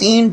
3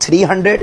300,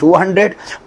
200,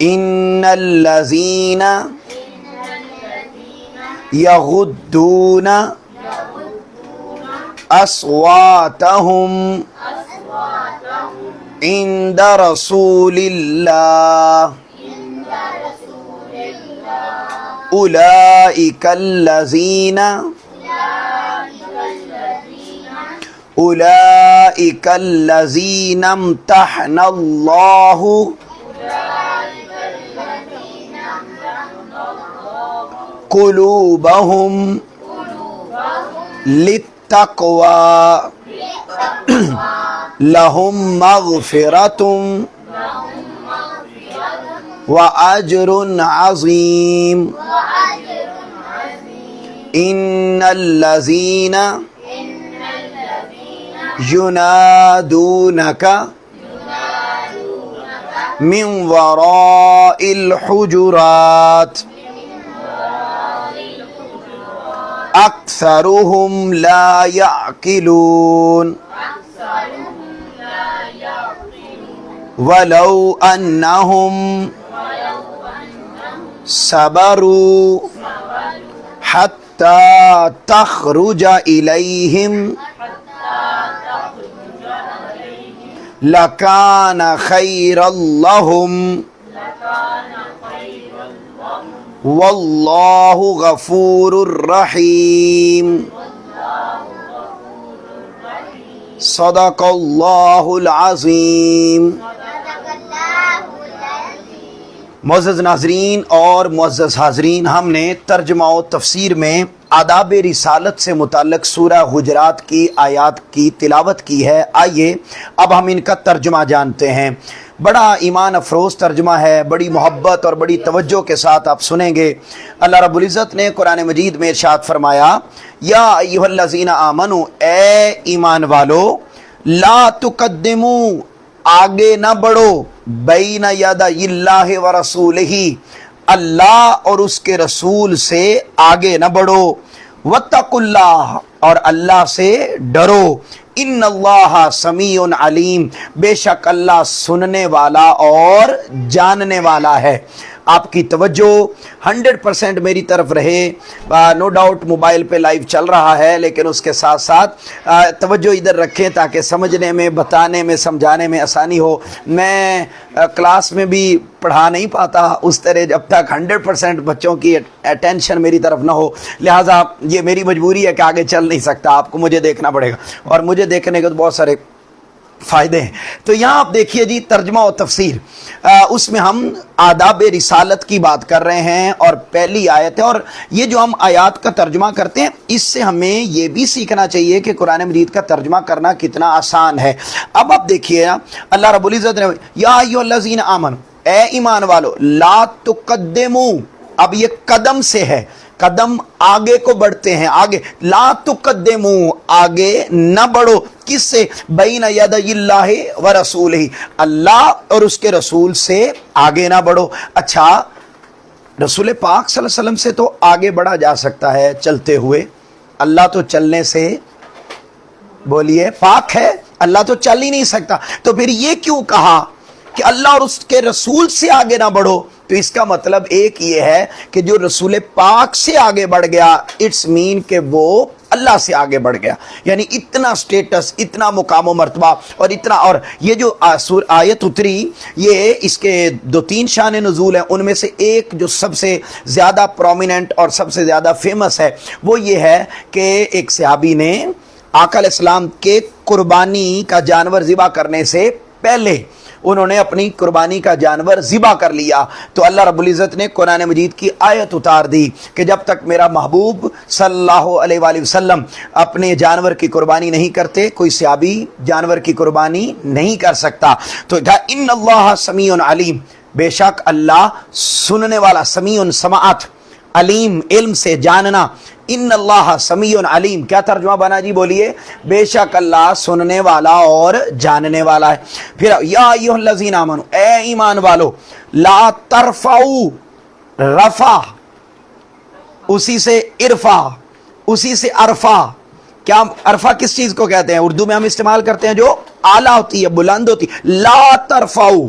ان الذین یغضون اصواتهم عند رسول اللہ اولئک الذین امتحن اللہ قلوبهم للتقوى لهم مغفرة وأجر عظيم إن الذين ينادونك من وراء الحجرات اکثرهم لا يعقلون ولو انہم صبروا حتى تخرج الیہم لکان خیرا لہم واللہ غفور الرحیم صدق اللہ العظیم۔ معزز ناظرین اور معزز حاضرین، ہم نے ترجمہ و تفسیر میں آداب رسالت سے متعلق سورہ حجرات کی آیات کی تلاوت کی ہے۔ آئیے اب ہم ان کا ترجمہ جانتے ہیں۔ بڑا ایمان افروز ترجمہ ہے، بڑی محبت اور بڑی توجہ کے ساتھ آپ سنیں گے۔ اللہ رب العزت نے قرآن مجید میں ارشاد فرمایا، یا ایھا الذین آمنو، اے ایمان والو، لا تقدموا، آگے نہ بڑھو، بین یدی اللہ ورسولہ، اللہ اور اس کے رسول سے آگے نہ بڑھو، واتقوا اللہ، اور اللہ سے ڈرو، ان اللہ سمیع علیم، بے شک اللہ سننے والا اور جاننے والا ہے۔ آپ کی توجہ 100% میری طرف رہے۔ نو ڈاؤٹ موبائل پہ لائیو چل رہا ہے، لیکن اس کے ساتھ ساتھ توجہ ادھر رکھیں تاکہ سمجھنے میں، بتانے میں، سمجھانے میں آسانی ہو۔ میں کلاس میں بھی پڑھا نہیں پاتا اس طرح جب تک 100% بچوں کی اٹینشن میری طرف نہ ہو، لہٰذا یہ میری مجبوری ہے کہ آگے چل نہیں سکتا، آپ کو مجھے دیکھنا پڑے گا، اور مجھے دیکھنے کے تو بہت سارے فائدے ہیں۔ تو یہاں آپ دیکھیے جی، ترجمہ و تفسیر، اس میں ہم آداب رسالت کی بات کر رہے ہیں، اور پہلی آیت ہے، اور یہ جو ہم آیات کا ترجمہ کرتے ہیں، اس سے ہمیں یہ بھی سیکھنا چاہیے کہ قرآن مجید کا ترجمہ کرنا کتنا آسان ہے۔ اب آپ دیکھیے، اللہ رب العزت نے یا ایھا الذین آمنوا، اے ایمان والو، لا تقدموا، اب یہ قدم سے ہے، قدم آگے کو بڑھتے ہیں، آگے، لا تقدموا، آگے نہ بڑھو، کس سے؟ بین یدی اللہ ورسولہ، اللہ اور اس کے رسول سے آگے نہ بڑھو۔ اچھا، رسول پاک صلی اللہ علیہ وسلم سے تو آگے بڑھا جا سکتا ہے چلتے ہوئے، اللہ تو چلنے سے، بولیے، پاک ہے، اللہ تو چل ہی نہیں سکتا، تو پھر یہ کیوں کہا کہ اللہ اور اس کے رسول سے آگے نہ بڑھو؟ تو اس کا مطلب ایک یہ ہے کہ جو رسول پاک سے آگے بڑھ گیا، اٹس مین کہ وہ اللہ سے آگے بڑھ گیا، یعنی اتنا سٹیٹس، اتنا مقام و مرتبہ، اور اتنا، اور یہ جو آیت اتری، یہ اس کے 2-3 شان نزول ہیں، ان میں سے ایک جو سب سے زیادہ پرومیننٹ اور سب سے زیادہ فیمس ہے، وہ یہ ہے کہ ایک صحابی نے آقا علیہ السلام کے قربانی کا جانور ذبح کرنے سے پہلے انہوں نے اپنی قربانی کا جانور ذبح کر لیا، تو اللہ رب العزت نے قرآن مجید کی آیت اتار دی کہ جب تک میرا محبوب صلی اللہ علیہ وآلہ وسلم اپنے جانور کی قربانی نہیں کرتے، کوئی صحابی جانور کی قربانی نہیں کر سکتا۔ تو ان اللہ سمیع علیم، بے شک اللہ سننے والا، سمیع سماعت، علیم علم سے جاننا، ان اللہ سمیع علیم، کیا ترجمہ بنا جی؟ بولیے، بے شک اللہ سننے والا اور جاننے والا ہے۔ پھر یا ایھا الذین آمنوا، اے ایمان والو، لا ترفعوا، رفع اسی سے ارفع، اسی سے عرفہ، کیا عرفہ کس چیز کو کہتے ہیں؟ اردو میں ہم استعمال کرتے ہیں جو اعلیٰ ہوتی ہے، بلند ہوتی ہے، لا ترفعوا،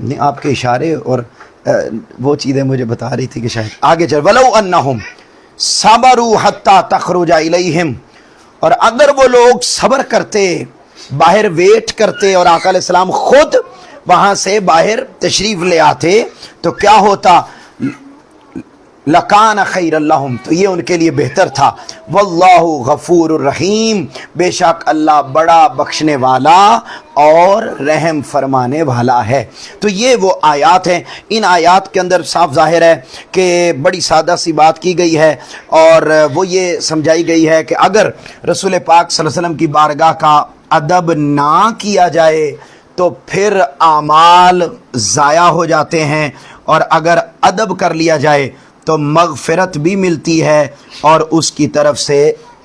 نہیں آپ کے اشارے اور وہ چیزیں مجھے بتا رہی تھی کہ شاید آگے چل وَلَوْ أَنَّهُمْ صَبَرُوا حَتَّى تَخْرُجَ إِلَيْهِمْ، اور اگر وہ لوگ صبر کرتے، باہر ویٹ کرتے اور آقا علیہ السلام خود وہاں سے باہر تشریف لے آتے تو کیا ہوتا؟ لَكَانَ خَيْرًا لَهُمْ، تو یہ ان کے لیے بہتر تھا۔ وَاللَّهُ غَفُورٌ رَحِيمٌ، بے شک اللہ بڑا بخشنے والا اور رحم فرمانے والا ہے۔ تو یہ وہ آیات ہیں، ان آیات کے اندر صاف ظاہر ہے کہ بڑی سادہ سی بات کی گئی ہے، اور وہ یہ سمجھائی گئی ہے کہ اگر رسول پاک صلی اللہ علیہ وسلم کی بارگاہ کا ادب نہ کیا جائے تو پھر اعمال ضائع ہو جاتے ہیں، اور اگر ادب کر لیا جائے تو مغفرت بھی ملتی ہے اور اس کی طرف سے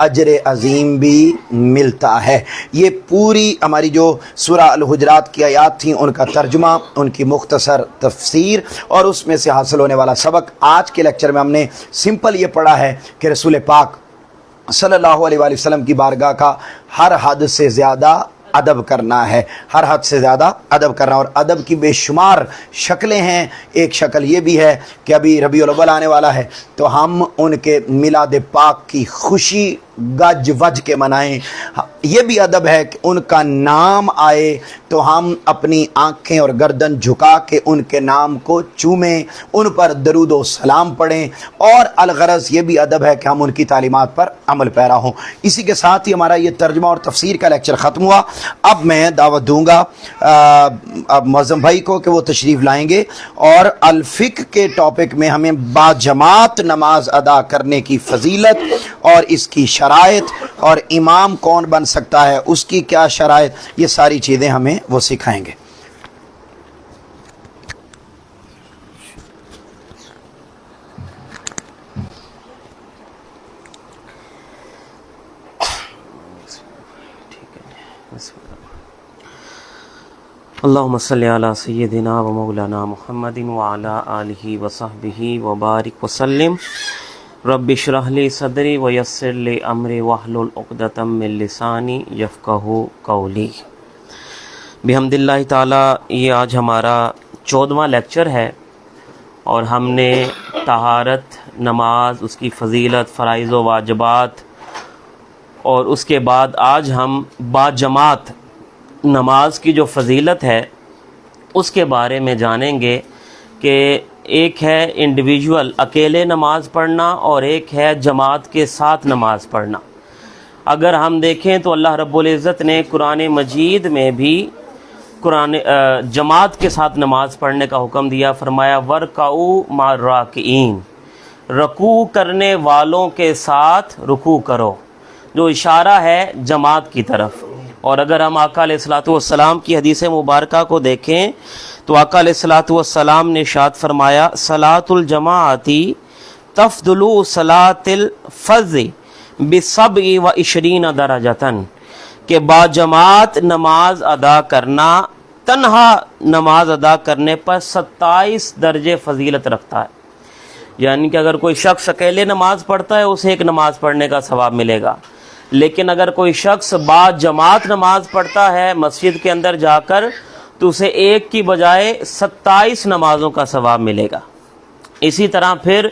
اجر عظیم بھی ملتا ہے۔ یہ پوری ہماری جو سورہ الحجرات کی آیات تھیں ان کا ترجمہ، ان کی مختصر تفسیر اور اس میں سے حاصل ہونے والا سبق۔ آج کے لیکچر میں ہم نے سمپل یہ پڑھا ہے کہ رسول پاک صلی اللہ علیہ وآلہ وسلم کی بارگاہ کا ہر حد سے زیادہ ادب کرنا ہے، ہر حد سے زیادہ ادب کرنا، اور ادب کی بے شمار شکلیں ہیں۔ ایک شکل یہ بھی ہے کہ ابھی ربیع الاول آنے والا ہے تو ہم ان کے میلاد پاک کی خوشی گج وج کے منائیں۔ یہ بھی ادب ہے کہ ان کا نام آئے تو ہم اپنی آنکھیں اور گردن جھکا کے ان کے نام کو چومیں، ان پر درود و سلام پڑھیں، اور الغرض یہ بھی ادب ہے کہ ہم ان کی تعلیمات پر عمل پیرا ہوں۔ اسی کے ساتھ ہی ہمارا یہ ترجمہ اور تفسیر کا لیکچر ختم ہوا۔ اب میں دعوت دوں گا اب معظم بھائی کو کہ وہ تشریف لائیں گے اور الفقہ کے ٹاپک میں ہمیں باجماعت نماز ادا کرنے کی فضیلت اور اس کی شرائط، اور امام کون بن سکتا ہے اس کی کیا شرائط، یہ ساری چیزیں ہمیں وہ سکھائیں گے۔ اللہم صلی علی سیدنا و مولانا محمد وعلی آلہ وصحبہ وبارک وسلم۔ رب اشرح لی صدری ویسر لی امری واحلل عقدۃ من لسانی یفقہوا قولی۔ بحمد اللہ تعالی یہ آج ہمارا 14واں لیکچر ہے، اور ہم نے طہارت، نماز، اس کی فضیلت، فرائض و واجبات، اور اس کے بعد آج ہم باجماعت نماز کی جو فضیلت ہے اس کے بارے میں جانیں گے کہ ایک ہے انڈیویجول اکیلے نماز پڑھنا، اور ایک ہے جماعت کے ساتھ نماز پڑھنا۔ اگر ہم دیکھیں تو اللہ رب العزت نے قرآن مجید میں بھی جماعت کے ساتھ نماز پڑھنے کا حکم دیا، فرمایا وَارْكَعُوا مَعَ الرَّاكِعِينَ، رکوع کرنے والوں کے ساتھ رکوع کرو، جو اشارہ ہے جماعت کی طرف۔ اور اگر ہم آقا علیہ الصلوۃ والسلام کی حدیث مبارکہ کو دیکھیں تو آقا علیہ الصلوۃ والسلام نے ارشاد فرمایا صلاۃ الجماعت تفضل صلاۃ الفرض ب27 درجۃ، کہ باجماعت نماز ادا کرنا تنہا نماز ادا کرنے پر 27 درجے فضیلت رکھتا ہے۔ یعنی کہ اگر کوئی شخص اکیلے نماز پڑھتا ہے اسے ایک نماز پڑھنے کا ثواب ملے گا، لیکن اگر کوئی شخص با جماعت نماز پڑھتا ہے مسجد کے اندر جا کر تو اسے ایک کی بجائے 27 نمازوں کا ثواب ملے گا۔ اسی طرح پھر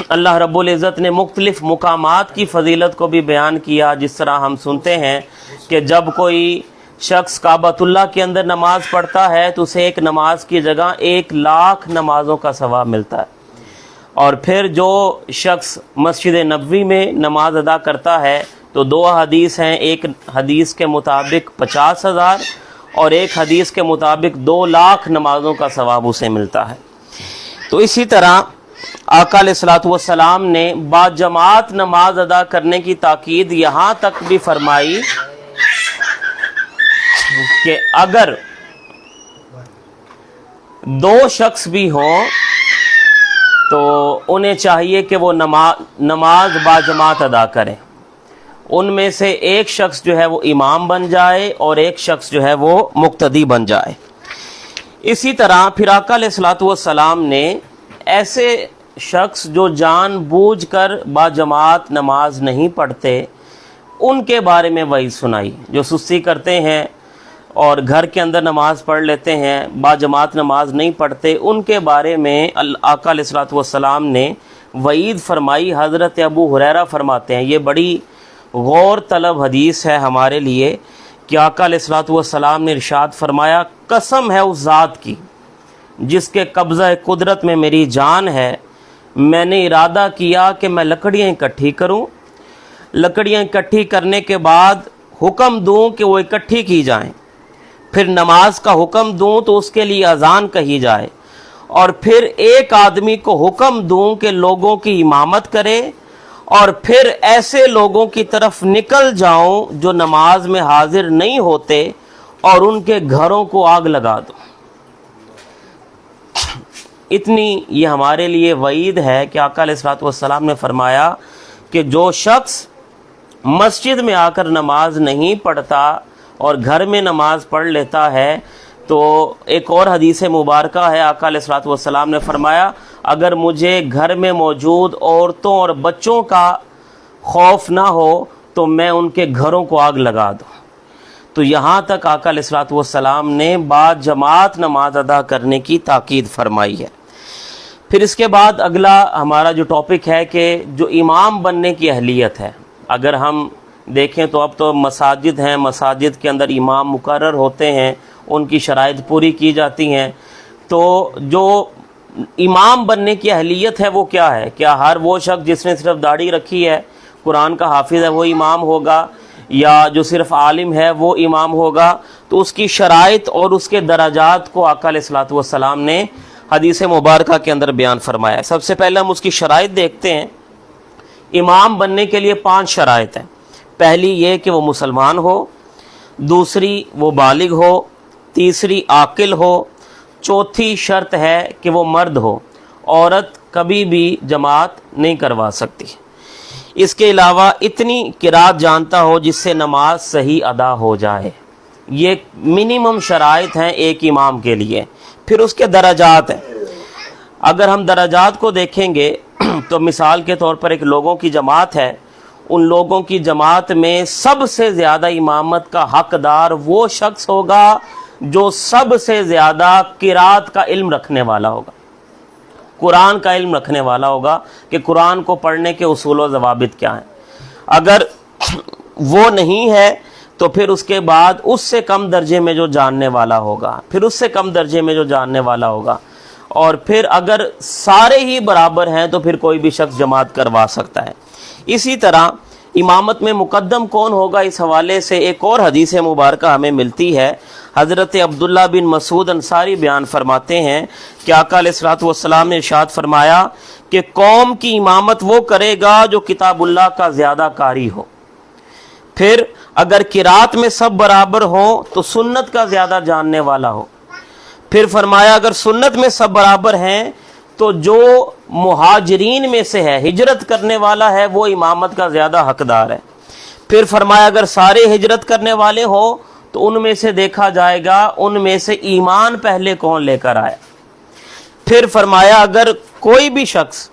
اللہ رب العزت نے مختلف مقامات کی فضیلت کو بھی بیان کیا، جس طرح ہم سنتے ہیں کہ جب کوئی شخص کعبۃ اللہ کے اندر نماز پڑھتا ہے تو اسے ایک نماز کی جگہ 1,00,000 نمازوں کا ثواب ملتا ہے، اور پھر جو شخص مسجد نبوی میں نماز ادا کرتا ہے تو 2 حدیث ہیں، ایک حدیث کے مطابق 50,000 اور ایک حدیث کے مطابق 2,00,000 نمازوں کا ثواب اسے ملتا ہے۔ تو اسی طرح آقا علیہ الصلوۃ والسلام نے باجماعت نماز ادا کرنے کی تاکید یہاں تک بھی فرمائی کہ اگر 2 شخص بھی ہوں تو انہیں چاہیے کہ وہ نماز باجماعت ادا کریں، ان میں سے ایک شخص جو ہے وہ امام بن جائے اور ایک شخص جو ہے وہ مقتدی بن جائے۔ اسی طرح پھر آقا علیہ الصلوۃ والسلام نے ایسے شخص جو جان بوجھ کر باجماعت نماز نہیں پڑھتے ان کے بارے میں وعید سنائی، جو سستی کرتے ہیں، اور گھر کے اندر نماز پڑھ لیتے ہیں، باجماعت نماز نہیں پڑھتے، ان کے بارے میں آقا علیہ الصلوۃ والسلام نے وعید فرمائی۔ حضرت ابو ہریرہ فرماتے ہیں، یہ بڑی غور طلب حدیث ہے ہمارے لیے، کہ آقا علیہ الصلوۃ والسلام نے ارشاد فرمایا، قسم ہے اس ذات کی جس کے قبضہ قدرت میں میری جان ہے، میں نے ارادہ کیا کہ میں لکڑیاں اکٹھی کروں، لکڑیاں اکٹھی کرنے کے بعد حکم دوں کہ وہ اکٹھی کی جائیں، پھر نماز کا حکم دوں تو اس کے لیے اذان کہی جائے، اور پھر ایک آدمی کو حکم دوں کہ لوگوں کی امامت کرے، اور پھر ایسے لوگوں کی طرف نکل جاؤں جو نماز میں حاضر نہیں ہوتے اور ان کے گھروں کو آگ لگا دوں۔ اتنی یہ ہمارے لیے وعید ہے کہ آقا علیہ الصلوۃ والسلام نے فرمایا کہ جو شخص مسجد میں آ کر نماز نہیں پڑھتا اور گھر میں نماز پڑھ لیتا ہے، تو ایک اور حدیث مبارکہ ہے، آقا علیہ الصلوۃ والسلام نے فرمایا، اگر مجھے گھر میں موجود عورتوں اور بچوں کا خوف نہ ہو تو میں ان کے گھروں کو آگ لگا دوں۔ تو یہاں تک آقا علیہ الصلوۃ والسلام نے بعد جماعت نماز ادا کرنے کی تاکید فرمائی ہے۔ پھر اس کے بعد اگلا ہمارا جو ٹاپک ہے کہ جو امام بننے کی اہلیت ہے، اگر ہم دیکھیں تو اب تو مساجد ہیں، مساجد کے اندر امام مقرر ہوتے ہیں، ان کی شرائط پوری کی جاتی ہیں، تو جو امام بننے کی اہلیت ہے وہ کیا ہے؟ کیا ہر وہ شخص جس نے صرف داڑھی رکھی ہے، قرآن کا حافظ ہے، وہ امام ہوگا، یا جو صرف عالم ہے وہ امام ہوگا؟ تو اس کی شرائط اور اس کے درجات کو آقا علیہ الصلوۃ والسلام نے حدیث مبارکہ کے اندر بیان فرمایا ہے۔ سب سے پہلے ہم اس کی شرائط دیکھتے ہیں۔ امام بننے کے لیے 5 شرائط ہیں۔ پہلی یہ کہ وہ مسلمان ہو، دوسری وہ بالغ ہو، تیسری عاقل ہو، چوتھی شرط ہے کہ وہ مرد ہو، عورت کبھی بھی جماعت نہیں کروا سکتی۔ اس کے علاوہ اتنی قرات جانتا ہو جس سے نماز صحیح ادا ہو جائے۔ یہ منیمم شرائط ہیں ایک امام کے لیے۔ پھر اس کے درجات ہیں۔ اگر ہم درجات کو دیکھیں گے تو مثال کے طور پر ایک لوگوں کی جماعت ہے، ان لوگوں کی جماعت میں سب سے زیادہ امامت کا حقدار وہ شخص ہوگا جو سب سے زیادہ قرات کا علم رکھنے والا ہوگا، قرآن کا علم رکھنے والا ہوگا کہ قرآن کو پڑھنے کے اصول و ضوابط کیا ہیں۔ اگر وہ نہیں ہے تو پھر اس کے بعد اس سے کم درجے میں جو جاننے والا ہوگا، پھر اس سے کم درجے میں جو جاننے والا ہوگا، اور پھر اگر سارے ہی برابر ہیں تو پھر کوئی بھی شخص جماعت کروا سکتا ہے۔ اسی طرح امامت میں مقدم کون ہوگا، اس حوالے سے ایک اور حدیث مبارکہ ہمیں ملتی ہے۔ حضرت عبداللہ بن مسعود انصاری بیان فرماتے ہیں کہ آقا علیہ الصلوۃ والسلام نے ارشاد فرمایا کہ قوم کی امامت وہ کرے گا جو کتاب اللہ کا زیادہ قاری ہو، پھر اگر قرات میں سب برابر ہوں تو سنت کا زیادہ جاننے والا ہو، پھر فرمایا اگر سنت میں سب برابر ہیں تو جو مہاجرین میں سے ہے، ہجرت کرنے والا ہے، وہ امامت کا زیادہ حقدار ہے، پھر فرمایا اگر سارے ہجرت کرنے والے ہوں تو ان میں سے دیکھا جائے گا ان میں سے ایمان پہلے کون لے کر آیا، پھر فرمایا اگر کوئی بھی شخص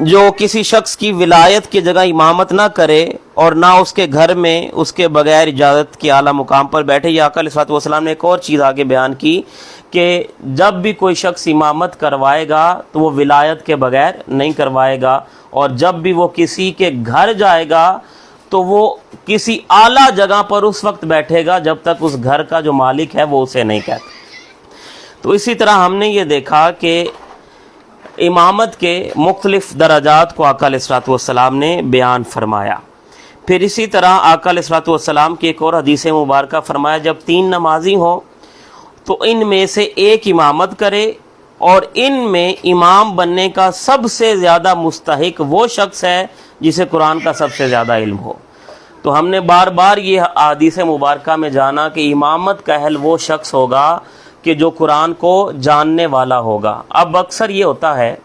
جو کسی شخص کی ولایت کی جگہ امامت نہ کرے اور نہ اس کے گھر میں اس کے بغیر اجازت کے اعلیٰ مقام پر بیٹھے، یا آقا علیہ الصلوۃ والسلام نے ایک اور چیز آگے بیان کی کہ جب بھی کوئی شخص امامت کروائے گا تو وہ ولایت کے بغیر نہیں کروائے گا، اور جب بھی وہ کسی کے گھر جائے گا تو وہ کسی اعلیٰ جگہ پر اس وقت بیٹھے گا جب تک اس گھر کا جو مالک ہے وہ اسے نہیں کہتا۔ تو اسی طرح ہم نے یہ دیکھا کہ امامت کے مختلف درجات کو آقا علیہ الصلوۃ والسلام نے بیان فرمایا۔ پھر اسی طرح آقا علیہ الصلوۃ والسلام کی ایک اور حدیث مبارکہ فرمایا جب 3 نمازی ہوں تو ان میں سے ایک امامت کرے، اور ان میں امام بننے کا سب سے زیادہ مستحق وہ شخص ہے جسے قرآن کا سب سے زیادہ علم ہو۔ تو ہم نے بار بار یہ حدیث مبارکہ میں جانا کہ امامت کا اہل وہ شخص ہوگا کہ جو قرآن کو جاننے والا ہوگا۔ اب اکثر یہ ہوتا ہے،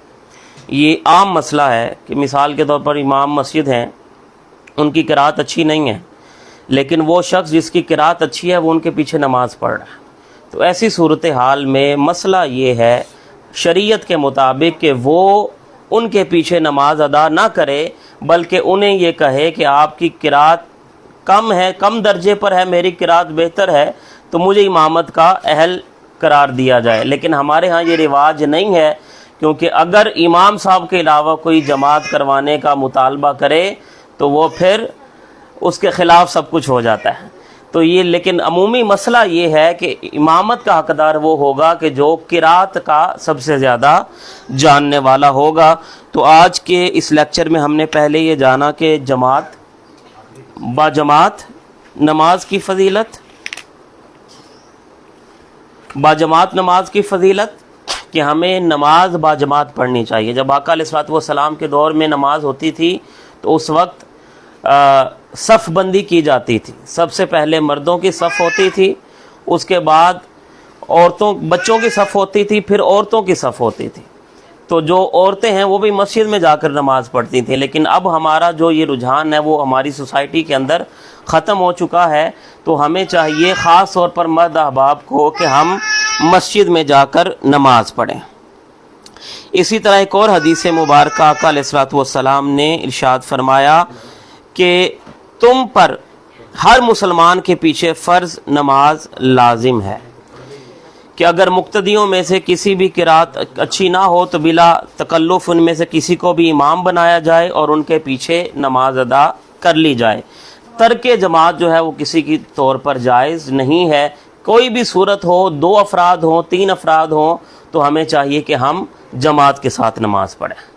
یہ عام مسئلہ ہے کہ مثال کے طور پر امام مسجد ہیں، ان کی قرات اچھی نہیں ہے، لیکن وہ شخص جس کی قرات اچھی ہے وہ ان کے پیچھے نماز پڑھ رہا ہے۔ تو ایسی صورتحال میں مسئلہ یہ ہے شریعت کے مطابق کہ وہ ان کے پیچھے نماز ادا نہ کرے، بلکہ انہیں یہ کہے کہ آپ کی قرات کم ہے, کم درجے پر ہے, میری قرات بہتر ہے, تو مجھے امامت کا اہل قرار دیا جائے. لیکن ہمارے ہاں یہ رواج نہیں ہے, کیونکہ اگر امام صاحب کے علاوہ کوئی جماعت کروانے کا مطالبہ کرے تو وہ پھر اس کے خلاف سب کچھ ہو جاتا ہے. تو یہ لیکن عمومی مسئلہ یہ ہے کہ امامت کا حقدار وہ ہوگا کہ جو قرات کا سب سے زیادہ جاننے والا ہوگا. تو آج کے اس لیکچر میں ہم نے پہلے یہ جانا کہ باجماعت نماز کی فضیلت, باجماعت نماز کی فضیلت کہ ہمیں نماز باجماعت پڑھنی چاہیے. جب آقا علیہ الصلوۃ والسلام کے دور میں نماز ہوتی تھی تو اس وقت صف بندی کی جاتی تھی. سب سے پہلے مردوں کی صف ہوتی تھی, اس کے بعد بچوں کی صف ہوتی تھی, پھر عورتوں کی صف ہوتی تھی. تو جو عورتیں ہیں وہ بھی مسجد میں جا کر نماز پڑھتی تھیں. لیکن اب ہمارا جو یہ رجحان ہے وہ ہماری سوسائٹی کے اندر ختم ہو چکا ہے. تو ہمیں چاہیے خاص طور پر مرد احباب کو کہ ہم مسجد میں جا کر نماز پڑھیں. اسی طرح ایک اور حدیث مبارکہ آقا علیہ الصلوۃ والسلام نے ارشاد فرمایا کہ تم پر ہر مسلمان کے پیچھے فرض نماز لازم ہے, کہ اگر مقتدیوں میں سے کسی بھی قرات اچھی نہ ہو تو بلا تکلف ان میں سے کسی کو بھی امام بنایا جائے اور ان کے پیچھے نماز ادا کر لی جائے. ترک جماعت جو ہے وہ کسی کی طور پر جائز نہیں ہے. کوئی بھی صورت ہو, 2 افراد ہوں, 3 افراد ہوں, تو ہمیں چاہیے کہ ہم جماعت کے ساتھ نماز پڑھیں.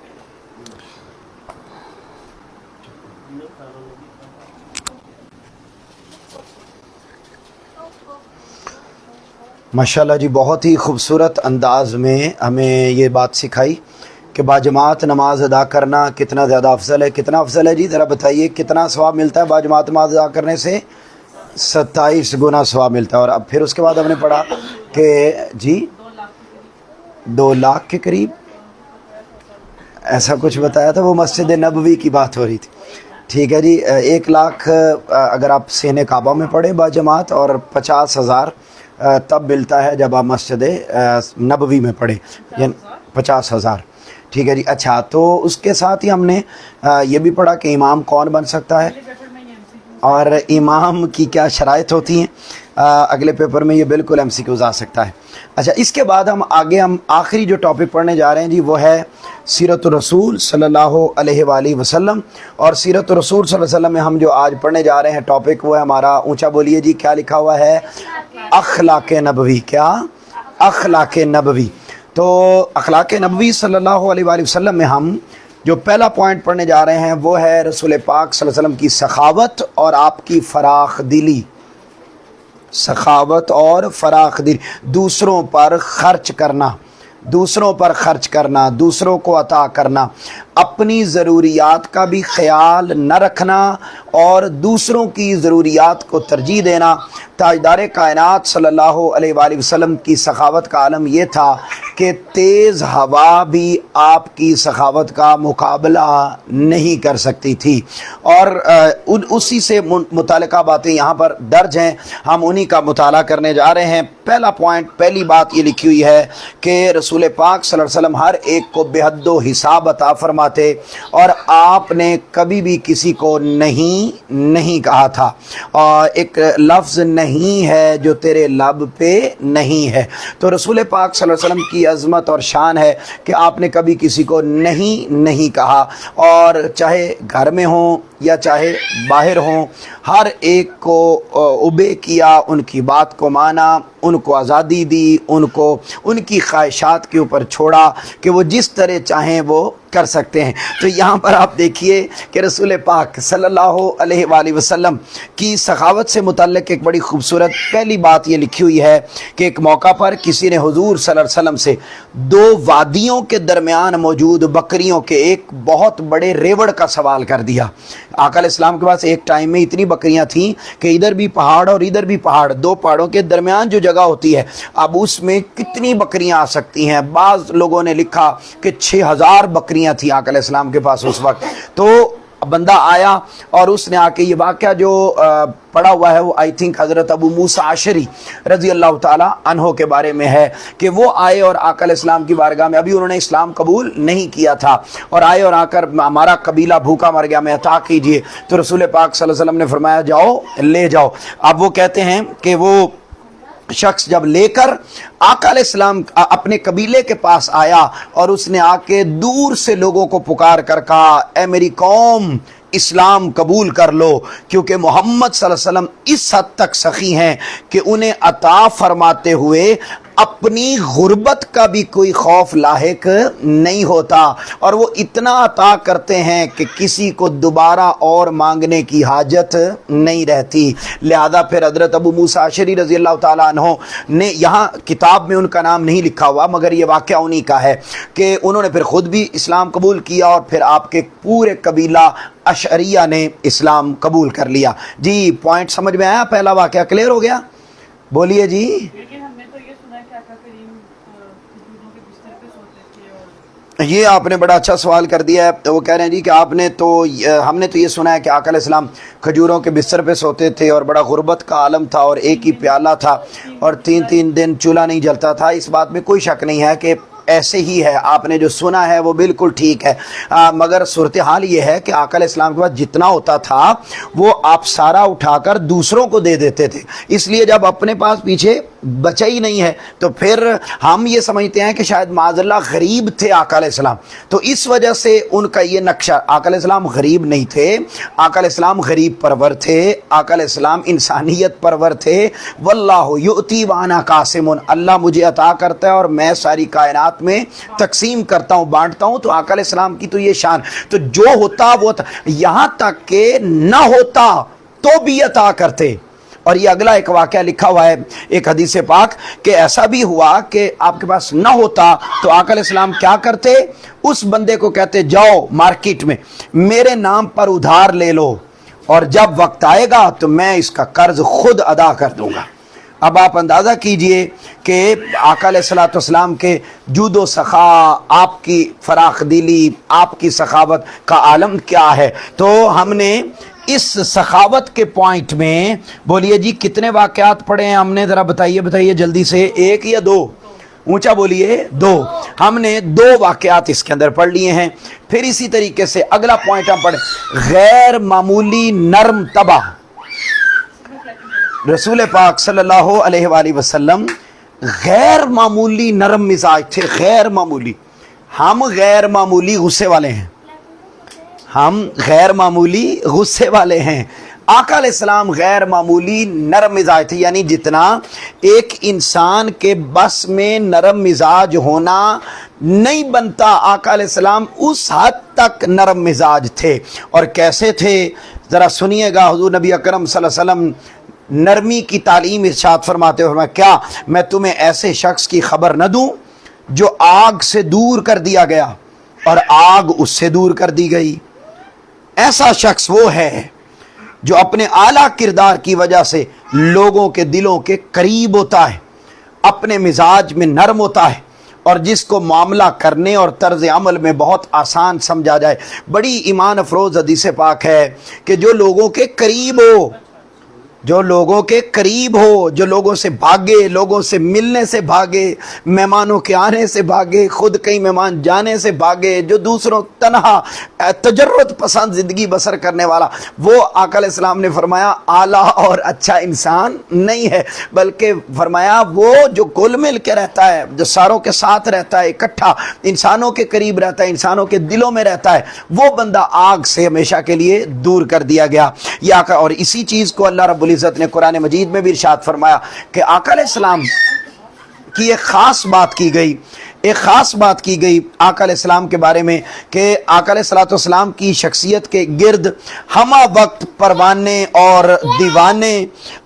ماشاءاللہ جی, بہت ہی خوبصورت انداز میں ہمیں یہ بات سکھائی کہ باجماعت نماز ادا کرنا کتنا زیادہ افضل ہے. کتنا افضل ہے جی, ذرا بتائیے کتنا ثواب ملتا ہے باجماعت نماز ادا کرنے سے؟ 27 گنا ثواب ملتا ہے. اور اب پھر اس کے بعد ہم نے پڑھا کہ جی 2 لاکھ کے قریب ایسا کچھ بتایا تھا, وہ مسجد نبوی کی بات ہو رہی تھی. ٹھیک ہے جی, 1 لاکھ اگر آپ صحن کعبہ میں پڑھیں باجماعت, اور 50,000 تب ملتا ہے جب آپ مسجد نبوی میں پڑھیں, یعنی 50,000. ٹھیک ہے جی. اچھا, تو اس کے ساتھ ہی ہم نے یہ بھی پڑھا کہ امام کون بن سکتا ہے اور امام کی کیا شرائط ہوتی ہیں. اگلے پیپر میں یہ بالکل MCQs آ سکتا ہے. اچھا, اس کے بعد ہم آخری جو ٹاپک پڑھنے جا رہے ہیں جی وہ ہے سیرت الرسول صلی اللہ علیہ وآلہ وسلم. اور سیرت الرسول صلی اللہ علیہ وسلم میں ہم جو آج پڑھنے جا رہے ہیں ٹاپک, وہ ہے ہمارا, اونچا بولیے جی, کیا لکھا ہوا ہے؟ اخلاق نبوی. کیا؟ اخلاق نبوی. تو اخلاق نبوی صلی اللہ علیہ وآلہ وسلم میں ہم جو پہلا پوائنٹ پڑھنے جا رہے ہیں وہ ہے رسول پاک صلی اللہ علیہ وسلم کی سخاوت اور آپ کی فراخ دلی. سخاوت اور فراخ دلی, دوسروں پر خرچ کرنا, دوسروں کو عطا کرنا, اپنی ضروریات کا بھی خیال نہ رکھنا اور دوسروں کی ضروریات کو ترجیح دینا. تاجدار کائنات صلی اللہ علیہ وآلہ وسلم کی سخاوت کا عالم یہ تھا کہ تیز ہوا بھی آپ کی سخاوت کا مقابلہ نہیں کر سکتی تھی. اور اسی سے متعلقہ باتیں یہاں پر درج ہیں, ہم انہی کا مطالعہ کرنے جا رہے ہیں. پہلا پوائنٹ, پہلی بات یہ لکھی ہوئی ہے کہ رسول پاک صلی اللہ علیہ وسلم ہر ایک کو بے حد و حساب عطا فرماتے, اور آپ نے کبھی بھی کسی کو نہیں کہا تھا. اور ایک لفظ نہیں ہے جو تیرے لب پہ نہیں ہے. تو رسول پاک صلی اللہ علیہ وسلم کی عظمت اور شان ہے کہ آپ نے کبھی کسی کو نہیں کہا, اور چاہے گھر میں ہوں یا چاہے باہر ہوں, ہر ایک کو اوبے کیا, ان کی بات کو مانا, ان کو آزادی دی, ان کی خواہشات کے اوپر چھوڑا کہ وہ جس طرح چاہیں وہ کر سکتے ہیں. تو یہاں پر آپ دیکھیے کہ رسول پاک صلی اللہ علیہ وآلہ وسلم کی سخاوت سے متعلق ایک بڑی خوبصورت پہلی بات یہ لکھی ہوئی ہے کہ ایک موقع پر کسی نے حضور صلی اللہ علیہ وسلم سے 2 وادیوں کے درمیان موجود بکریوں کے ایک بہت بڑے ریوڑ کا سوال کر دیا. آقا علیہ السلام کے پاس ایک ٹائم میں اتنی بکریاں تھیں کہ ادھر بھی پہاڑ اور ادھر بھی پہاڑ, 2 پہاڑوں کے درمیان جو جگہ ہوتی ہے, اب اس میں کتنی بکریاں آ سکتی ہیں. بعض لوگوں نے لکھا کہ 6,000 بکریاں تھیں آقا علیہ السلام کے پاس اس وقت. تو بندہ آیا اور اس نے آ کے یہ واقعہ جو پڑا ہوا ہے وہ آئی تھنک حضرت ابو موسیٰ عشری رضی اللہ تعالی عنہ کے بارے میں ہے کہ وہ آئے اور آقا علیہ السلام کی بارگاہ میں، ابھی انہوں نے اسلام قبول نہیں کیا تھا، اور آئے اور آ کر ہمارا قبیلہ بھوکا مر گیا، میں عطا کیجئے۔ تو رسول پاک صلی اللہ علیہ وسلم نے فرمایا جاؤ لے جاؤ۔ اب وہ کہتے ہیں کہ وہ شخص جب لے کر آقا علیہ السلام اپنے قبیلے کے پاس آیا اور اس نے آ کے دور سے لوگوں کو پکار کر کہا اے میری قوم اسلام قبول کر لو، کیونکہ محمد صلی اللہ علیہ وسلم اس حد تک سخی ہیں کہ انہیں عطا فرماتے ہوئے اپنی غربت کا بھی کوئی خوف لاحق نہیں ہوتا، اور وہ اتنا عطا کرتے ہیں کہ کسی کو دوبارہ اور مانگنے کی حاجت نہیں رہتی۔ لہذا پھر حضرت ابو موسیٰ عشری رضی اللہ تعالیٰ عنہ نے، یہاں کتاب میں ان کا نام نہیں لکھا ہوا مگر یہ واقعہ انہی کا ہے کہ انہوں نے پھر خود بھی اسلام قبول کیا اور پھر آپ کے پورے قبیلہ اشعریہ نے اسلام قبول کر لیا۔ جی پوائنٹ سمجھ میں آیا؟ پہلا واقعہ کلیئر ہو گیا؟ بولیے جی۔ یہ آپ نے بڑا اچھا سوال کر دیا ہے۔ وہ کہہ رہے ہیں جی کہ ہم نے تو یہ سنا ہے کہ آقا علیہ السلام کھجوروں کے بستر پہ سوتے تھے اور بڑا غربت کا عالم تھا اور ایک ہی پیالہ تھا اور 3 دن چولہا نہیں جلتا تھا۔ اس بات میں کوئی شک نہیں ہے کہ ایسے ہی ہے، آپ نے جو سنا ہے وہ بالکل ٹھیک ہے، مگر صورتحال یہ ہے کہ آقا علیہ السلام کے پاس جتنا ہوتا تھا وہ آپ سارا اٹھا کر دوسروں کو دے دیتے تھے، اس لیے جب اپنے پاس پیچھے بچا ہی نہیں ہے تو پھر ہم یہ سمجھتے ہیں کہ شاید معاذ اللہ غریب تھے آقا علیہ السلام، تو اس وجہ سے ان کا یہ نقشہ۔ آقا علیہ السلام غریب نہیں تھے، آقا علیہ السلام غریب پرور تھے، آقا علیہ السلام انسانیت پرور تھے۔ واللہ یؤتی وانا قاسم، اللہ مجھے عطا کرتا ہے اور میں ساری کائنات میں تقسیم کرتا ہوں، بانٹتا ہوں۔ تو آقا علیہ السلام کی تو یہ شان، تو جو ہوتا وہ تھا، یہاں تک کہ نہ ہوتا تو بھی عطا کرتے۔ اور یہ اگلا ایک واقعہ لکھا ہوا ہے ایک حدیث پاک کہ ایسا بھی ہوا کہ آپ کے پاس نہ ہوتا تو آقا علیہ السلام کیا کرتے، اس بندے کو کہتے جاؤ مارکیٹ میں میرے نام پر ادھار لے لو اور جب وقت آئے گا تو میں اس کا قرض خود ادا کر دوں گا۔ اب آپ اندازہ کیجئے کہ آقا علیہ السلام کے جود و سخا، آپ کی فراخ دلی، آپ کی سخاوت کا عالم کیا ہے۔ تو ہم نے اس سخاوت کے پوائنٹ میں، بولیے جی کتنے واقعات پڑھے ہیں ہم نے، ذرا بتائیے جلدی سے، 1 یا 2؟ اونچا بولیے 2۔ ہم نے 2 واقعات اس کے اندر پڑھ لیے ہیں۔ پھر اسی طریقے سے اگلا پوائنٹ ہم پڑھیں، غیر معمولی نرم طبع۔ رسول پاک صلی اللہ علیہ وآلہ وسلم غیر معمولی نرم مزاج تھے، غیر معمولی۔ ہم غیر معمولی غصے والے ہیں، ہم غیر معمولی غصے والے ہیں۔ آقا علیہ السلام غیر معمولی نرم مزاج تھے، یعنی جتنا ایک انسان کے بس میں نرم مزاج ہونا نہیں بنتا، آقا علیہ السلام اس حد تک نرم مزاج تھے۔ اور کیسے تھے ذرا سنیے گا، حضور نبی اکرم صلی اللہ علیہ وسلم نرمی کی تعلیم ارشاد فرماتے ہوئے، کیا میں تمہیں ایسے شخص کی خبر نہ دوں جو آگ سے دور کر دیا گیا اور آگ اس سے دور کر دی گئی؟ ایسا شخص وہ ہے جو اپنے اعلیٰ کردار کی وجہ سے لوگوں کے دلوں کے قریب ہوتا ہے، اپنے مزاج میں نرم ہوتا ہے، اور جس کو معاملہ کرنے اور طرز عمل میں بہت آسان سمجھا جائے۔ بڑی ایمان افروز حدیث پاک ہے کہ جو لوگوں کے قریب ہو، جو لوگوں کے قریب ہو، جو لوگوں سے بھاگے، لوگوں سے ملنے سے بھاگے، مہمانوں کے آنے سے بھاگے، خود کئی مہمان جانے سے بھاگے، جو دوسروں تنہا تجرد پسند زندگی بسر کرنے والا، وہ آقا علیہ السلام نے فرمایا اعلیٰ اور اچھا انسان نہیں ہے، بلکہ فرمایا وہ جو گل مل کے رہتا ہے، جو ساروں کے ساتھ رہتا ہے، اکٹھا انسانوں کے قریب رہتا ہے، انسانوں کے دلوں میں رہتا ہے، وہ بندہ آگ سے ہمیشہ کے لیے دور کر دیا گیا۔ یہ آقا، اور اسی چیز کو اللہ رب العزت نے قرآن مجید میں بھی ارشاد فرمایا کہ آقا علیہ السلام کی ایک خاص بات کی گئی، ایک خاص بات کی گئی آقا علیہ السلام کے بارے میں کہ آقا علیہ السلام کی شخصیت کے گرد ہمہ وقت پروانے اور دیوانے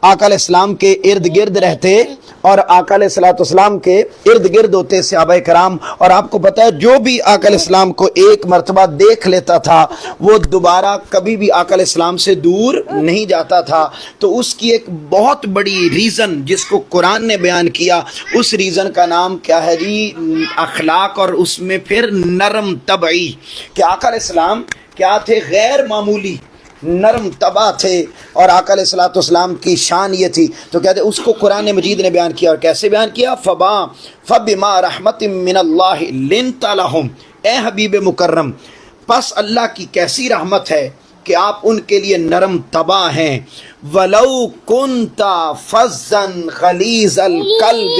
آقا علیہ السلام کے ارد گرد رہتے اور آقا علیہ السلام کے ارد گرد ہوتے صحابہ کرام۔ اور آپ کو پتہ ہے جو بھی آقا علیہ السلام کو ایک مرتبہ دیکھ لیتا تھا وہ دوبارہ کبھی بھی آقا علیہ السلام سے دور نہیں جاتا تھا۔ تو اس کی ایک بہت بڑی ریزن جس کو قرآن نے بیان کیا، اس ریزن کا نام کیا ہے جی؟ اخلاق، اور اس میں پھر نرم طبعی، کہ آقا علیہ السلام کیا تھے؟ غیر معمولی نرم طبع تھے، اور آقا علیہ الصلوۃ والسلام کی شان یہ تھی. تو کہتے اس کو قرآن مجید نے بیان کیا، اور کیسے بیان کیا؟ فبما رحمت من اللہ لنت لہم، اے حبیب مکرم پس اللہ کی کیسی رحمت ہے کہ آپ ان کے لیے نرم طبع ہیں. ولو کنت فظا غلیظ القلب،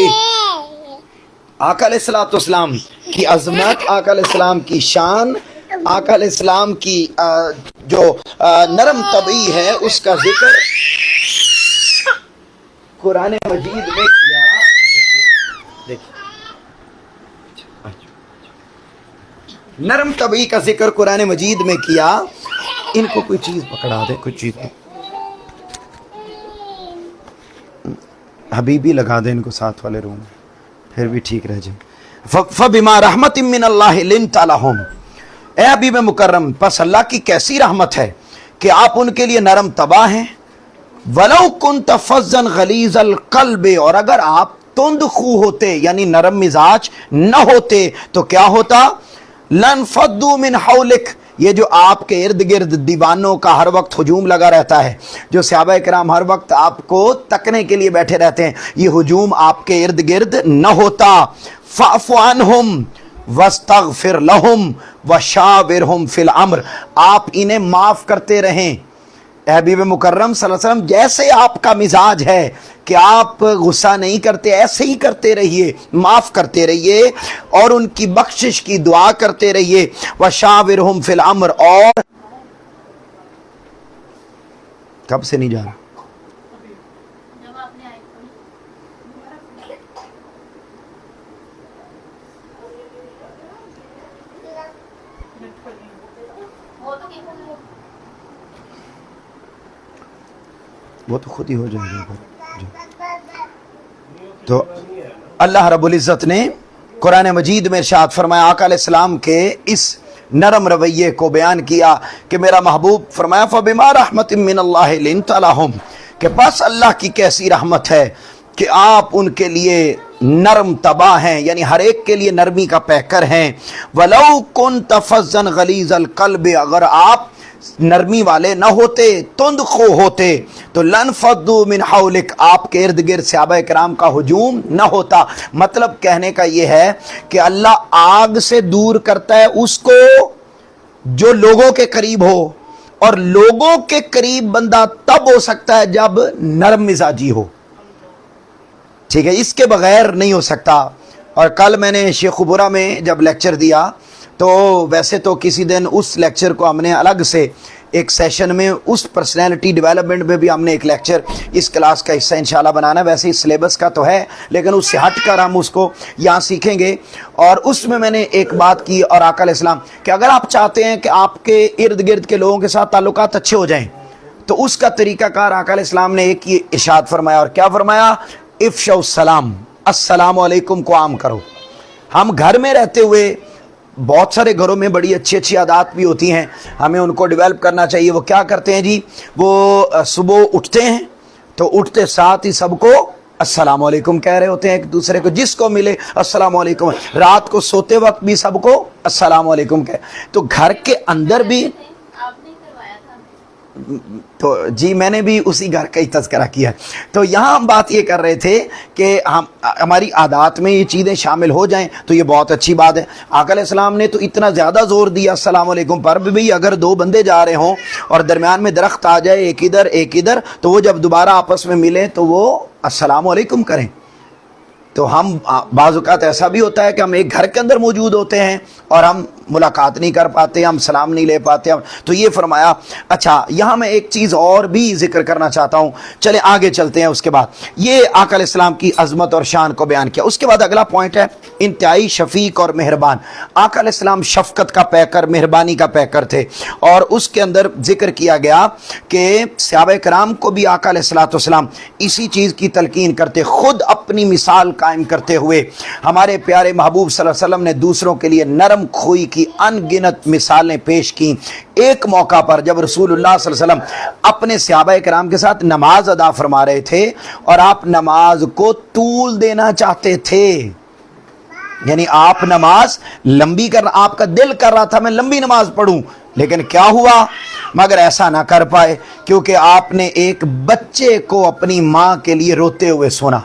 آقا علیہ الصلوۃ والسلام کی عظمت، آقا علیہ السلام کی شان، آقا علیہ السلام کی جو نرم طبعی ہے اس کا ذکر قرآن مجید میں کیا. نرم طبعی کا ذکر قرآن مجید میں کیا. ان کو کوئی چیز پکڑا دے، کوئی چیز حبیبی لگا دے ان کو ساتھ والے روم میں، پھر بھی ٹھیک رہ جائے. فبما رحمت من اللہ لنت لہم، اے حبیب مکرم پس اللہ کی کیسی رحمت ہے کہ آپ ان کے لیے نرم طبع ہیں. ولو کنت فظا غلیظ القلب، اور اگر آپ تند خو ہوتے یعنی نرم مزاج نہ ہوتے تو کیا ہوتا؟ لانفضوا من حولک، یہ جو آپ کے ارد گرد دیوانوں کا ہر وقت ہجوم لگا رہتا ہے، جو صحابہ کرام ہر وقت آپ کو تکنے کے لیے بیٹھے رہتے ہیں، یہ ہجوم آپ کے ارد گرد نہ ہوتا. فاعف عنہم واستغفر لہم وشاورہم فی الامر، آپ انہیں معاف کرتے رہیں. اے حبیب مکرم صلی اللہ علیہ وسلم جیسے آپ کا مزاج ہے کہ آپ غصہ نہیں کرتے، ایسے ہی کرتے رہیے، معاف کرتے رہیے اور ان کی بخشش کی دعا کرتے رہیے. وشاورہم فی الامر، اور کب سے نہیں جا رہا؟ وہ تو خود ہی ہو جائے گا. تو اللہ رب العزت نے قرآن مجید میں ارشاد فرمایا، آقا علیہ السلام کے اس نرم رویے کو بیان کیا کہ میرا محبوب فرمایا فبما رحمت من اللہ لنت لہم، کہ بس اللہ کی کیسی رحمت ہے کہ آپ ان کے لیے نرم طبع ہیں، یعنی ہر ایک کے لیے نرمی کا پیکر ہیں. ولو کنت فظا غلیظ القلب، اگر آپ نرمی والے نہ ہوتے، تند خو ہوتے، تو لانفضوا من حولک، آپ کے ارد گرد صحابہ کرام کا ہجوم نہ ہوتا. مطلب کہنے کا یہ ہے کہ اللہ آگ سے دور کرتا ہے اس کو جو لوگوں کے قریب ہو، اور لوگوں کے قریب بندہ تب ہو سکتا ہے جب نرم مزاجی ہو. ٹھیک ہے، اس کے بغیر نہیں ہو سکتا. اور کل میں نے شیخ برا میں جب لیکچر دیا تو ویسے تو کسی دن اس لیکچر کو ہم نے الگ سے ایک سیشن میں اس پرسنالٹی ڈیولپمنٹ میں بھی ہم نے ایک لیکچر اس کلاس کا حصہ انشاءاللہ بنانا ہے. ویسے اس سلیبس کا تو ہے لیکن اس سے ہٹ کر ہم اس کو یہاں سیکھیں گے. اور اس میں نے ایک بات کی اور آقا علیہ السلام کہ اگر آپ چاہتے ہیں کہ آپ کے ارد گرد کے لوگوں کے ساتھ تعلقات اچھے ہو جائیں تو اس کا طریقہ کار آقا علیہ السلام نے ایک یہ ارشاد فرمایا. اور کیا فرمایا؟ افشوا السلام، السلام علیکم کو عام کرو. ہم گھر میں رہتے ہوئے بہت سارے گھروں میں بڑی اچھی اچھی عادات بھی ہوتی ہیں، ہمیں ان کو ڈیولپ کرنا چاہیے. وہ کیا کرتے ہیں جی؟ وہ صبح اٹھتے ہیں تو اٹھتے ساتھ ہی سب کو السلام علیکم کہہ رہے ہوتے ہیں، ایک دوسرے کو جس کو ملے السلام علیکم. رات کو سوتے وقت بھی سب کو السلام علیکم کہے. تو گھر کے اندر بھی تو جی میں نے بھی اسی گھر کا ہی تذکرہ کیا. تو یہاں ہم بات یہ کر رہے تھے کہ ہماری عادات میں یہ چیزیں شامل ہو جائیں تو یہ بہت اچھی بات ہے. آقا علیہ السلام نے تو اتنا زیادہ زور دیا السلام علیکم پر بھی، اگر دو بندے جا رہے ہوں اور درمیان میں درخت آ جائے، ایک ادھر ایک ادھر، تو وہ جب دوبارہ آپس میں ملیں تو وہ السلام علیکم کریں. تو ہم بعض اوقات ایسا بھی ہوتا ہے کہ ہم ایک گھر کے اندر موجود ہوتے ہیں اور ہم ملاقات نہیں کر پاتے، ہم سلام نہیں لے پاتے. تو یہ فرمایا. اچھا، یہاں میں ایک چیز اور بھی ذکر کرنا چاہتا ہوں، چلیں آگے چلتے ہیں. اس کے بعد یہ آقا علیہ السلام کی عظمت اور شان کو بیان کیا. اس کے بعد اگلا پوائنٹ ہے انتہائی شفیق اور مہربان. آقا علیہ السلام شفقت کا پیکر، مہربانی کا پیکر تھے. اور اس کے اندر ذکر کیا گیا کہ صحابہ کرام کو بھی آقا علیہ السلام اسی چیز کی تلقین کرتے، خود اپنی مثال قائم کرتے ہوئے ہمارے پیارے محبوب صلی اللہ علیہ وسلم نے دوسروں کے لیے نرم خوئی کی ان گنت مثالیں پیش کی. ایک موقع پر جب رسول اللہ صلی اللہ علیہ وسلم اپنے صحابہ کرام کے ساتھ نماز ادا فرما رہے تھے اور آپ نماز کو طول دینا چاہتے تھے، یعنی آپ نماز لمبی کرنا، آپ کا دل کر رہا تھا میں لمبی نماز پڑھوں، لیکن کیا ہوا؟ مگر ایسا نہ کر پائے کیونکہ آپ نے ایک بچے کو اپنی ماں کے لیے روتے ہوئے سنا.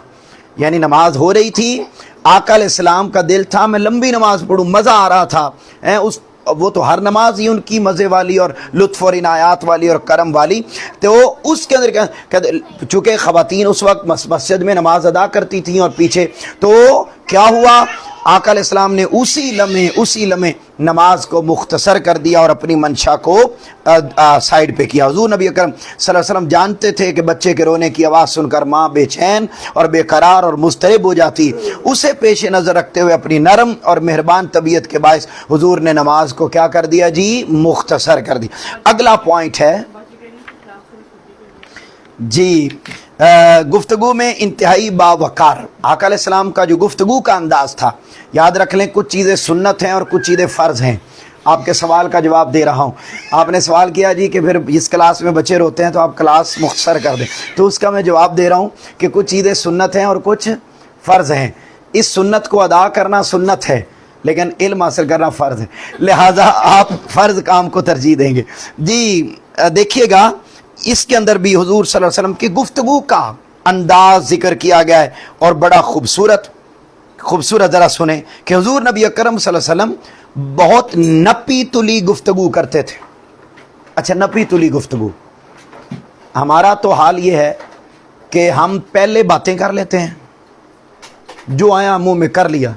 یعنی نماز ہو رہی تھی، آقا علیہ السلام کا دل تھا میں لمبی نماز پڑھوں، مزہ آ رہا تھا. وہ تو ہر نماز ہی ان کی مزے والی اور لطف اور عنایات والی اور کرم والی. تو اس کے اندر چونکہ خواتین اس وقت مسجد میں نماز ادا کرتی تھیں اور پیچھے، تو کیا ہوا؟ آقا علیہ السلام نے اسی لمحے نماز کو مختصر کر دیا اور اپنی منشا کو سائیڈ پہ کیا. حضور نبی اکرم صلی اللہ علیہ وسلم جانتے تھے کہ بچے کے رونے کی آواز سن کر ماں بے چین اور بے قرار اور مضطرب ہو جاتی. اسے پیش نظر رکھتے ہوئے اپنی نرم اور مہربان طبیعت کے باعث حضور نے نماز کو کیا کر دیا جی؟ مختصر کر دی. اگلا پوائنٹ ہے جی گفتگو میں انتہائی باوقار. آقا علیہ السلام کا جو گفتگو کا انداز تھا، یاد رکھ لیں کچھ چیزیں سنت ہیں اور کچھ چیزیں فرض ہیں. آپ کے سوال کا جواب دے رہا ہوں. آپ نے سوال کیا جی کہ پھر اس کلاس میں بچے روتے ہیں تو آپ کلاس مختصر کر دیں، تو اس کا میں جواب دے رہا ہوں کہ کچھ چیزیں سنت ہیں اور کچھ فرض ہیں. اس سنت کو ادا کرنا سنت ہے لیکن علم حاصل کرنا فرض ہے، لہٰذا آپ فرض کام کو ترجیح دیں گے. جی دیکھیے گا اس کے اندر بھی حضور صلی اللہ علیہ وسلم کی گفتگو کا انداز ذکر کیا گیا ہے اور بڑا خوبصورت. ذرا سنیں کہ حضور نبی اکرم صلی اللہ علیہ وسلم بہت نپی تلی گفتگو کرتے تھے. اچھا، نپی تلی گفتگو. ہمارا تو حال یہ ہے کہ ہم پہلے باتیں کر لیتے ہیں، جو آیا منہ میں کر لیا،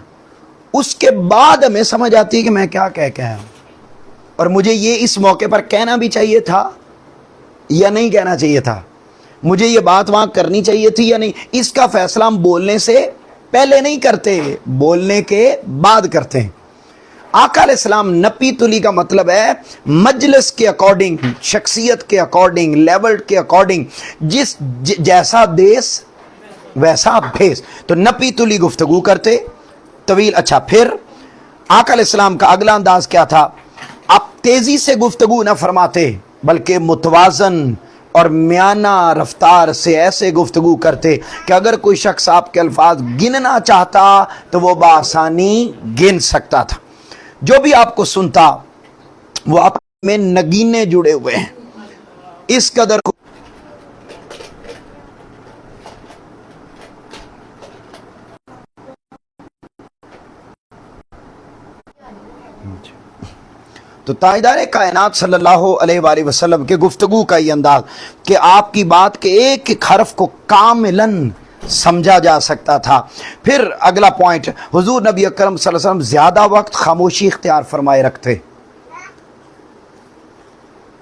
اس کے بعد ہمیں سمجھ آتی ہے کہ میں کیا کہہ کے آیا ہوں اور مجھے یہ اس موقع پر کہنا بھی چاہیے تھا یا نہیں کہنا چاہیے تھا، مجھے یہ بات وہاں کرنی چاہیے تھی یا نہیں. اس کا فیصلہ ہم بولنے سے پہلے نہیں کرتے، بولنے کے بعد کرتے ہیں. آقا علیہ السلام نپی تلی کا مطلب ہے مجلس کے اکارڈنگ، شخصیت کے اکارڈنگ، لیول کے اکارڈنگ، جیسا دیس ویسا بھیس. تو نپی تلی گفتگو کرتے، طویل. اچھا، پھر آقا علیہ السلام کا اگلا انداز کیا تھا؟ آپ تیزی سے گفتگو نہ فرماتے بلکہ متوازن اور میانہ رفتار سے ایسے گفتگو کرتے کہ اگر کوئی شخص آپ کے الفاظ گننا چاہتا تو وہ بآسانی گن سکتا تھا. جو بھی آپ کو سنتا وہ آپ میں نگینے جڑے ہوئے ہیں. اس قدر تو تاجدار کائنات صلی اللہ علیہ وآلہ وسلم کے گفتگو کا یہ انداز کہ آپ کی بات کے ایک ایک حرف کو کاملاً سمجھا جا سکتا تھا. پھر اگلا پوائنٹ، حضور نبی اکرم صلی اللہ علیہ وسلم زیادہ وقت خاموشی اختیار فرمائے رکھتے.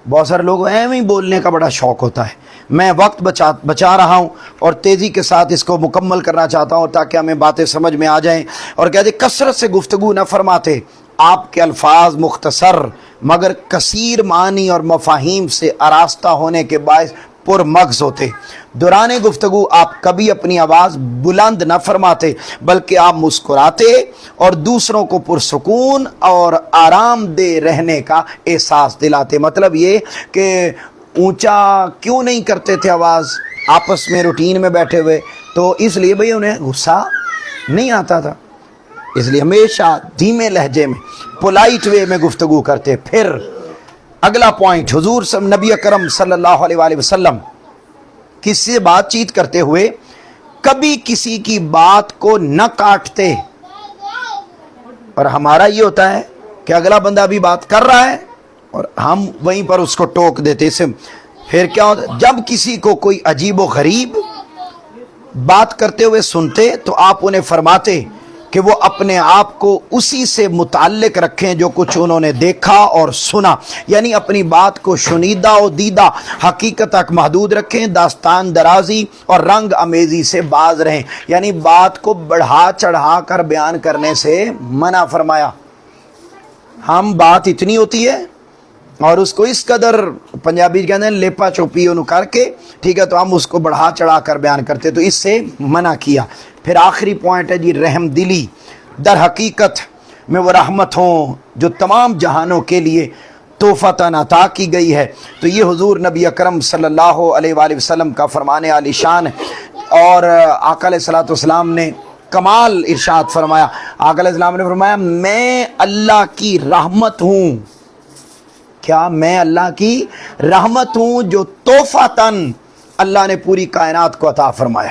بہت سارے لوگوں ایویں بولنے کا بڑا شوق ہوتا ہے، میں وقت بچا رہا ہوں اور تیزی کے ساتھ اس کو مکمل کرنا چاہتا ہوں تاکہ ہمیں باتیں سمجھ میں آ جائیں، اور کہتے کثرت سے گفتگو نہ فرماتے. آپ کے الفاظ مختصر مگر کثیر معنی اور مفاہیم سے آراستہ ہونے کے باعث پر مغز ہوتے. دوران گفتگو آپ کبھی اپنی آواز بلند نہ فرماتے بلکہ آپ مسکراتے اور دوسروں کو پرسکون اور آرام دہ رہنے کا احساس دلاتے. مطلب یہ کہ اونچا کیوں نہیں کرتے تھے آواز آپس میں روٹین میں بیٹھے ہوئے؟ تو اس لیے بھئی انہیں غصہ نہیں آتا تھا، اس لیے ہمیشہ دھیمے لہجے میں پولائٹ وے میں گفتگو کرتے. پھر اگلا پوائنٹ، حضور نبی اکرم صلی اللہ علیہ وآلہ وسلم کسی سے بات چیت کرتے ہوئے کبھی کسی کی بات کو نہ کاٹتے. اور ہمارا یہ ہوتا ہے کہ اگلا بندہ ابھی بات کر رہا ہے اور ہم وہیں پر اس کو ٹوک دیتے. اسے پھر کیا ہوتا ہے، جب کسی کو کوئی عجیب و غریب بات کرتے ہوئے سنتے تو آپ انہیں فرماتے کہ وہ اپنے آپ کو اسی سے متعلق رکھیں جو کچھ انہوں نے دیکھا اور سنا. یعنی اپنی بات کو شنیدہ و دیدہ حقیقت تک محدود رکھیں، داستان درازی اور رنگ امیزی سے باز رہیں. یعنی بات کو بڑھا چڑھا کر بیان کرنے سے منع فرمایا. ہم بات اتنی ہوتی ہے اور اس کو اس قدر پنجابی کہتے ہیں لیپا چوپی انہوں کر کے، ٹھیک ہے، تو ہم اس کو بڑھا چڑھا کر بیان کرتے، تو اس سے منع کیا. پھر آخری پوائنٹ ہے جی رحم دلی. در حقیقت میں وہ رحمت ہوں جو تمام جہانوں کے لیے تحفتاً عطا کی گئی ہے. تو یہ حضور نبی اکرم صلی اللہ علیہ وآلہ وسلم کا فرمان عالی شان ہے. اور آقا علیہ الصلوۃ والسلام نے کمال ارشاد فرمایا. آقا علیہ السلام نے فرمایا میں اللہ کی رحمت ہوں کیا میں اللہ کی رحمت ہوں جو تحفتاً اللہ نے پوری کائنات کو عطا فرمایا؟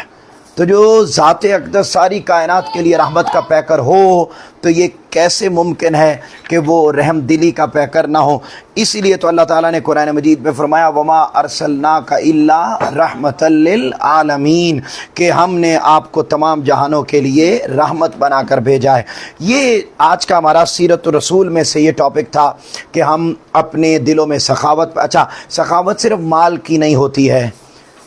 تو جو ذات اقدس ساری کائنات کے لیے رحمت کا پیکر ہو تو یہ کیسے ممکن ہے کہ وہ رحم دلی کا پیکر نہ ہو؟ اسی لیے تو اللہ تعالیٰ نے قرآن مجید میں فرمایا وما ارسلناک الا رحمۃ للعالمین، کہ ہم نے آپ کو تمام جہانوں کے لیے رحمت بنا کر بھیجا ہے۔ یہ آج کا ہمارا سیرت الرسول میں سے یہ ٹاپک تھا کہ ہم اپنے دلوں میں سخاوت، اچھا سخاوت صرف مال کی نہیں ہوتی ہے،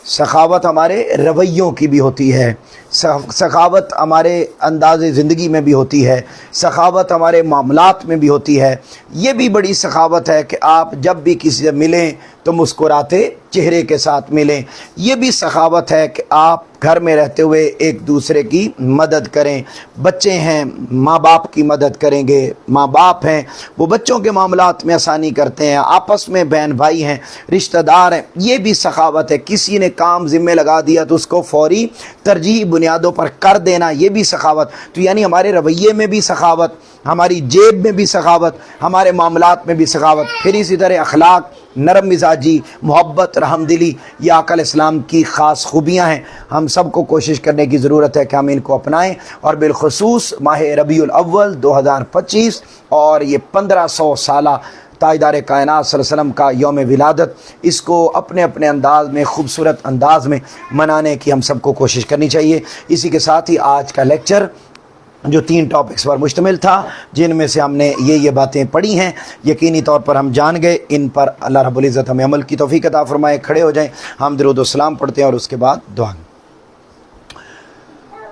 سخاوت ہمارے رویوں کی بھی ہوتی ہے، سخاوت ہمارے انداز زندگی میں بھی ہوتی ہے، سخاوت ہمارے معاملات میں بھی ہوتی ہے۔ یہ بھی بڑی سخاوت ہے کہ آپ جب بھی کسی سے ملیں تو مسکراتے چہرے کے ساتھ ملیں۔ یہ بھی سخاوت ہے کہ آپ گھر میں رہتے ہوئے ایک دوسرے کی مدد کریں۔ بچے ہیں ماں باپ کی مدد کریں گے، ماں باپ ہیں وہ بچوں کے معاملات میں آسانی کرتے ہیں، آپس میں بہن بھائی ہیں، رشتہ دار ہیں، یہ بھی سخاوت ہے۔ کسی نے کام ذمہ لگا دیا تو اس کو فوری ترجیحی بنیادوں پر کر دینا، یہ بھی سخاوت۔ تو یعنی ہمارے رویے میں بھی سخاوت، ہماری جیب میں بھی سخاوت، ہمارے معاملات میں بھی سخاوت۔ پھر اسی طرح اخلاق، نرم مزاجی، محبت، رحم دلی، یہ آقا علیہ السلام کی خاص خوبیاں ہیں۔ ہم سب کو کوشش کرنے کی ضرورت ہے کہ ہم ان کو اپنائیں، اور بالخصوص ماہ ربیع الاول 2025 اور یہ 1500 سالہ تاجدار کائنات صلی اللہ علیہ وسلم کا یوم ولادت، اس کو اپنے اپنے انداز میں، خوبصورت انداز میں منانے کی ہم سب کو کوشش کرنی چاہیے۔ اسی کے ساتھ ہی آج کا لیکچر جو 3 ٹاپکس پر مشتمل تھا، جن میں سے ہم نے یہ باتیں پڑھی ہیں، یقینی طور پر ہم جان گئے، ان پر اللہ رب العزت ہمیں عمل کی توفیق عطا فرمائے۔ کھڑے ہو جائیں، ہم درود و سلام پڑھتے ہیں اور اس کے بعد دعا۔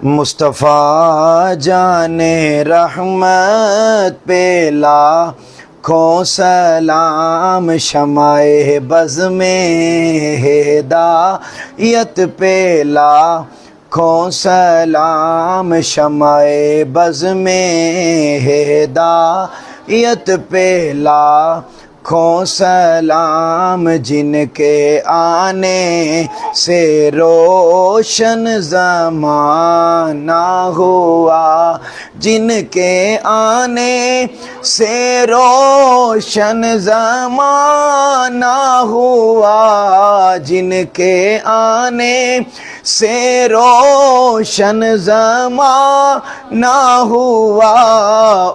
مصطفیٰ جان رحمت پہ لاکھوں سلام، شمع بز میں ہدایت پہ لاکھوں سلام، شمع بز میں ہدایت پہ لاکھوں سلام، جن کے آنے سے روشن زمانہ ہوا، جن کے آنے سے روشن زمانہ ہوا، جن کے آنے سے روشن زمانہ ہوا،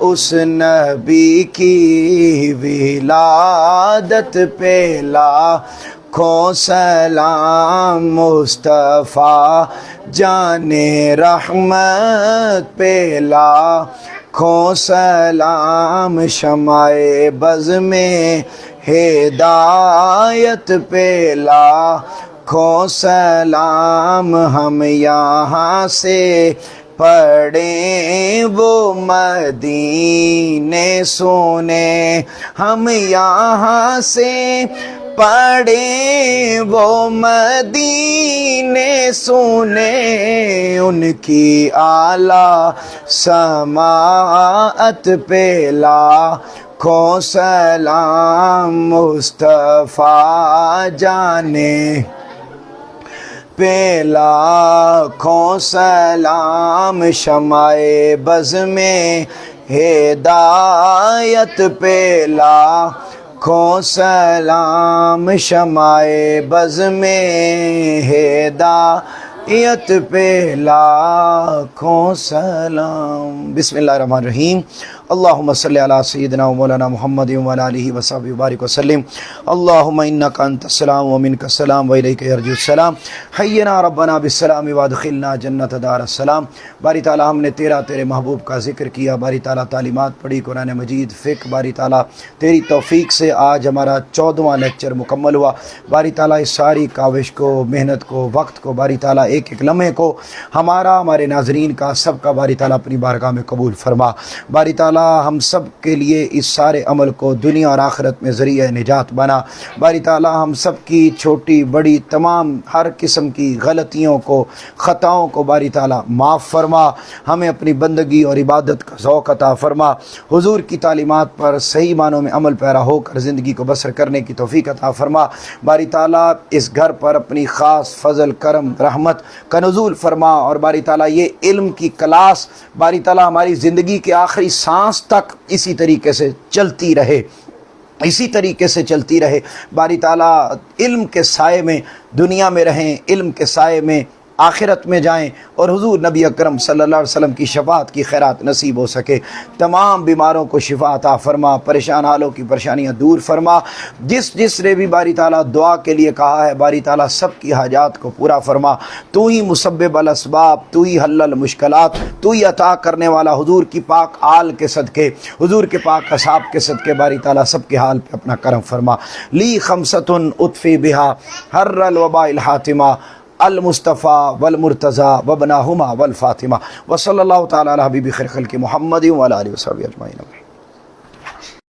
اس نبی کی ولادت پہ لاکھوں سلام، مصطفیٰ جان رحمت پہ لاکھوں سلام، شمع بز میں ہدایت پہ لاکھوں سلام، ہم یہاں سے پڑھیں وہ مدینے سنے، ہم یہاں سے پڑھیں وہ مدینے سنے، ان کی اعلیٰ سماعت پہ لاکھوں سلام، مصطفیٰ جانے پہ لاکھوں سلام، شمع بز میں ہدایت پہ لاکھوں سلام، شمع بز میں ہدایت پہ لاکھوں سلام۔ بسم اللہ الرحمن الرحیم۔ اللہم صلی علی سیدنا و مولانا محمد وعلی آلہ وصحبہ وبارک وسلم۔ اللہم انک انت السلام ومنک السلام والیک یرجع السلام، حینا ربنا بالسلام وادخلنا جنت دار السلام۔ باری تعالیٰ ہم نے تیرے محبوب کا ذکر کیا، باری تعالیٰ تعلیمات پڑھی، قرآن مجید، فقہ، باری تعالیٰ تیری توفیق سے آج ہمارا 14واں لیکچر مکمل ہوا۔ باری تعالیٰ اس ساری کاوش کو، محنت کو، وقت کو، باری تعالیٰ ایک ایک لمحے کو ہمارا، ہمارے ناظرین کا، سب کا باری تعالیٰ اپنی بارگاہ میں قبول فرما۔ باری تعالیٰ ہم سب کے لیے اس سارے عمل کو دنیا اور آخرت میں ذریعہ نجات بنا۔ باری تعالیٰ ہم سب کی چھوٹی بڑی تمام ہر قسم کی غلطیوں کو، خطاؤں کو باری تعالیٰ معاف فرما، ہمیں اپنی بندگی اور عبادت کا ذوق عطا فرما، حضور کی تعلیمات پر صحیح معنوں میں عمل پیرا ہو کر زندگی کو بسر کرنے کی توفیق عطا فرما۔ باری تعالیٰ اس گھر پر اپنی خاص فضل، کرم، رحمت کا نزول فرما، اور باری تعالیٰ یہ علم کی کلاس باری تعالیٰ ہماری زندگی کے آخری سانس تک اسی طریقے سے چلتی رہے۔ اسی طریقے سے چلتی رہے۔ باری تعالیٰ علم کے سائے میں دنیا میں رہیں، علم کے سائے میں آخرت میں جائیں، اور حضور نبی اکرم صلی اللہ علیہ وسلم کی شفاعت کی خیرات نصیب ہو سکے۔ تمام بیماروں کو شفا عطا فرما، پریشان حالوں کی پریشانیاں دور فرما۔ جس نے بھی باری تعالیٰ دعا کے لیے کہا ہے، باری تعالیٰ سب کی حاجات کو پورا فرما۔ تو ہی مسبب الاسباب، تو ہی حل المشکلات، تو ہی عطا کرنے والا۔ حضور کی پاک آل کے صدقے، حضور کے پاک اصحاب کے صدقے باری تعالیٰ سب کے حال پہ اپنا کرم فرما۔ لی خمسۃ اطفی بہا حر الوباء الحاتمہ، المصطفیٰ والمرتضیٰ وابناہما والفاطمہ، وصلی اللہ تعالیٰ علی حبیب خیر خلق محمد وعلی آلہ وصحبہ اجمعین۔